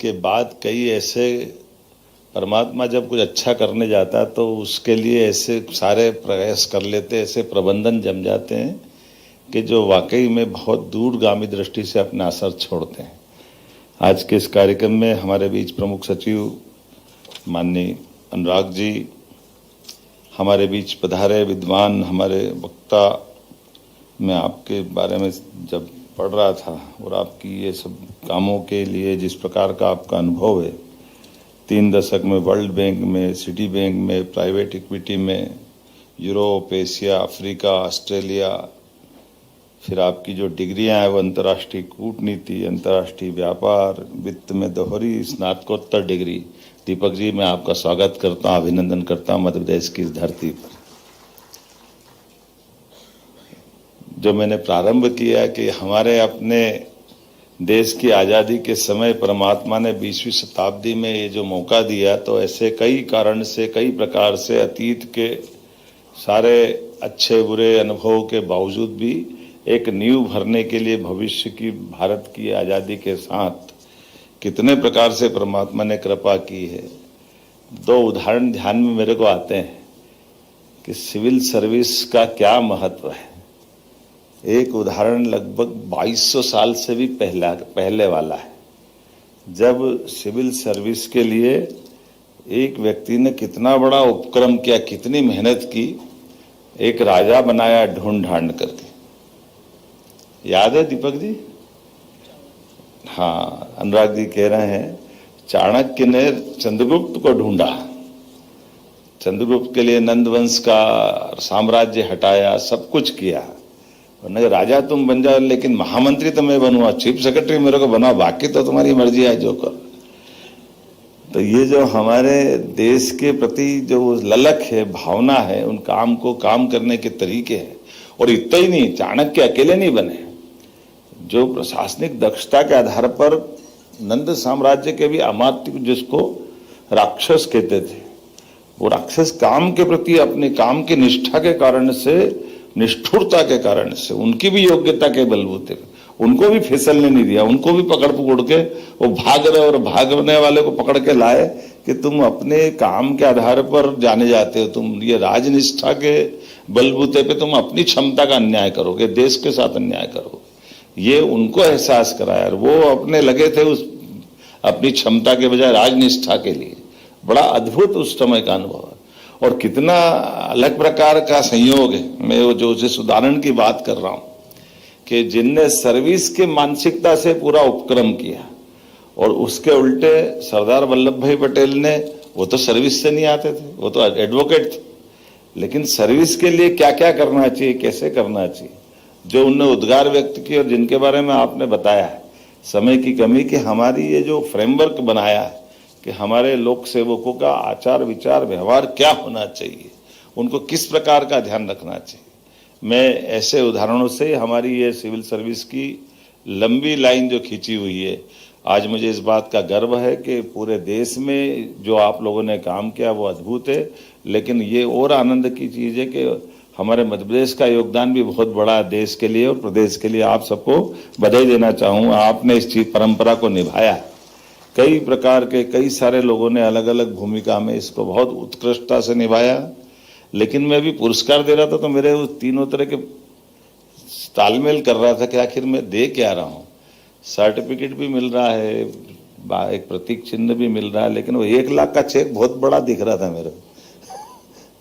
के बाद कई ऐसे परमात्मा जब कुछ अच्छा करने जाता तो उसके लिए ऐसे सारे प्रयास कर लेते, ऐसे प्रबंधन जम जाते हैं कि जो वाकई में बहुत दूरगामी दृष्टि से अपना असर छोड़ते हैं। आज के इस कार्यक्रम में हमारे बीच प्रमुख सचिव माननीय अनुराग जी हमारे बीच पधारे, विद्वान हमारे वक्ता। मैं आपके बारे में जब पढ़ रहा था और आपकी ये सब कामों के लिए जिस प्रकार का आपका अनुभव है, 3 दशक में वर्ल्ड बैंक में, सिटी बैंक में, प्राइवेट इक्विटी में, यूरोप, एशिया, अफ्रीका, ऑस्ट्रेलिया, फिर आपकी जो डिग्रियां हैं वो अंतर्राष्ट्रीय कूटनीति, अंतर्राष्ट्रीय व्यापार, वित्त में दोहरी स्नातकोत्तर डिग्री। दीपक जी, मैं आपका स्वागत करता हूं, अभिनंदन करता हूं मध्य प्रदेश की इस धरती पर। जो मैंने प्रारंभ किया कि हमारे अपने देश की आज़ादी के समय परमात्मा ने 20वीं शताब्दी में ये जो मौका दिया, तो ऐसे कई कारण से, कई प्रकार से अतीत के सारे अच्छे बुरे अनुभवों के बावजूद भी एक नींव भरने के लिए भविष्य की भारत की आज़ादी के साथ कितने प्रकार से परमात्मा ने कृपा की है। 2 उदाहरण ध्यान में मेरे को आते हैं कि सिविल सर्विस का क्या महत्व है। एक उदाहरण लगभग 2200 साल से भी पहले वाला है, जब सिविल सर्विस के लिए एक व्यक्ति ने कितना बड़ा उपक्रम किया, कितनी मेहनत की, एक राजा बनाया ढूंढ ढांड करके। याद है दीपक जी? हाँ, अनुराग जी कह रहे हैं चाणक्य ने चंद्रगुप्त को ढूंढा, चंद्रगुप्त के लिए नंदवंश का साम्राज्य हटाया, सब कुछ किया। नहीं, राजा तुम बन जाओ लेकिन महामंत्री तो मैं बनूंगा, चीफ सेक्रेटरी मेरे को बना, बाकी तो तुम्हारी मर्जी है जो कर। तो ये जो हमारे देश के प्रति जो ललक है, भावना है, उन काम को काम करने के तरीके हैं। और इतना ही नहीं, चाणक्य अकेले नहीं बने, जो प्रशासनिक दक्षता के आधार पर नंद साम्राज्य के भी अमात्य, जिसको राक्षस कहते थे, वो राक्षस काम के प्रति अपने काम की निष्ठा के कारण से, निष्ठुरता के कारण से, उनकी भी योग्यता के बलबूते उनको भी फिसलने नहीं दिया, उनको भी पकड़ पकड़ के वो भाग रहे और भागने वाले को पकड़ के लाए कि तुम अपने काम के आधार पर जाने जाते हो, तुम ये राजनिष्ठा के बलबूते पे तुम अपनी क्षमता का अन्याय करोगे, देश के साथ अन्याय करोगे। ये उनको एहसास कराया और वो अपने लगे थे उस अपनी क्षमता के बजाय राजनिष्ठा के लिए। बड़ा अद्भुत उस समय का अनुभव है और कितना अलग प्रकार का संयोग है। मैं वो जो जिस उदाहरण की बात कर रहा हूं कि जिनने सर्विस के मानसिकता से पूरा उपक्रम किया, और उसके उल्टे सरदार वल्लभ भाई पटेल ने, वो तो सर्विस से नहीं आते थे, वो तो एडवोकेट थे, लेकिन सर्विस के लिए क्या क्या करना चाहिए, कैसे करना चाहिए, जो उनने उद्गार व्यक्त किए और जिनके बारे में आपने बताया है। समय की कमी कि हमारी ये जो फ्रेमवर्क बनाया है कि हमारे लोक सेवकों का आचार विचार व्यवहार क्या होना चाहिए, उनको किस प्रकार का ध्यान रखना चाहिए। मैं ऐसे उदाहरणों से हमारी ये सिविल सर्विस की लंबी लाइन जो खींची हुई है, आज मुझे इस बात का गर्व है कि पूरे देश में जो आप लोगों ने काम किया वो अद्भुत है। लेकिन ये और आनंद की चीज़ है कि हमारे मध्य प्रदेश का योगदान भी बहुत बड़ा है देश के लिए और प्रदेश के लिए। आप सबको बधाई देना चाहूँगा, आपने इस चीज परंपरा को निभाया। कई प्रकार के कई सारे लोगों ने अलग अलग भूमिका में इसको बहुत उत्कृष्टता से निभाया। लेकिन मैं भी पुरस्कार दे रहा था तो मेरे उस तीनों तरह के तालमेल कर रहा था कि आखिर मैं दे क्या रहा हूँ। सर्टिफिकेट भी मिल रहा है, एक प्रतीक चिन्ह भी मिल रहा है, लेकिन वो 1 लाख का चेक बहुत बड़ा दिख रहा था मेरे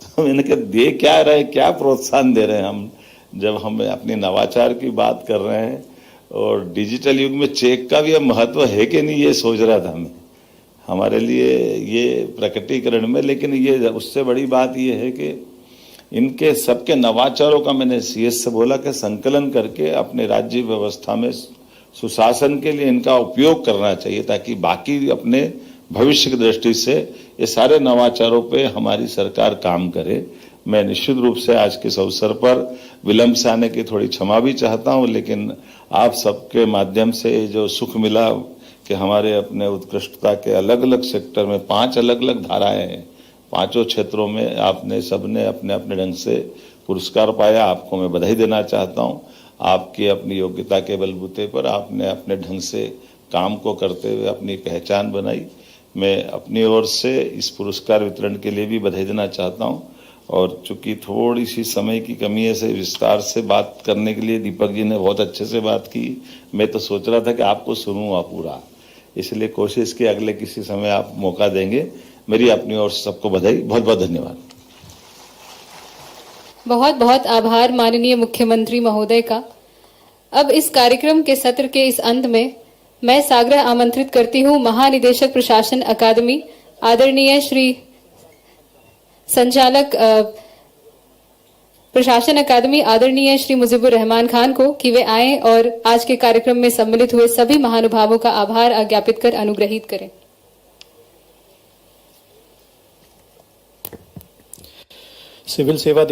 तो मैंने कहा दे क्या रहे, क्या प्रोत्साहन दे रहे हैं हम, जब हम अपनी नवाचार की बात कर रहे हैं और डिजिटल युग में चेक का भी अब महत्व है कि नहीं, ये सोच रहा था मैं हमारे लिए ये प्रकटीकरण में। लेकिन ये उससे बड़ी बात ये है कि इनके सबके नवाचारों का मैंने सीएस से बोला कि संकलन करके अपने राज्य व्यवस्था में सुशासन के लिए इनका उपयोग करना चाहिए, ताकि बाकी अपने भविष्य की दृष्टि से ये सारे नवाचारों पे हमारी सरकार काम करे। मैं निश्चित रूप से आज के इस अवसर पर विलंब से आने की थोड़ी क्षमा भी चाहता हूं, लेकिन आप सबके माध्यम से जो सुख मिला कि हमारे अपने उत्कृष्टता के अलग अलग सेक्टर में 5 अलग अलग धाराएं हैं, 5 क्षेत्रों में आपने सबने अपने अपने ढंग से पुरस्कार पाया। आपको मैं बधाई देना चाहता हूं। आपकी अपनी योग्यता के बलबूते पर आपने अपने ढंग से काम को करते हुए अपनी पहचान बनाई। मैं अपनी ओर से इस पुरस्कार वितरण के लिए भी बधाई देना चाहता हूं और चूंकि थोड़ी सी समय की कमी है से विस्तार से बात करने के लिए दीपक जी ने बहुत अच्छे से बात की। मैं तो सोच रहा था कि आपको सुनूंगा पूरा, इसलिए कोशिश की अगले किसी समय आप मौका देंगे। मेरी अपनी ओर से सबको बधाई, बहुत बहुत धन्यवाद। बहुत बहुत आभार माननीय मुख्यमंत्री महोदय का। अब इस कार्यक्रम के सत्र के इस अंत में मैं साग्रह आमंत्रित करती हूं महानिदेशक प्रशासन अकादमी आदरणीय श्री संचालक प्रशासन अकादमी आदरणीय श्री मुजीबुर रहमान खान को कि वे आए और आज के कार्यक्रम में सम्मिलित हुए सभी महानुभावों का आभार ज्ञापित कर अनुग्रहित करें। सिविल सेवा दिवस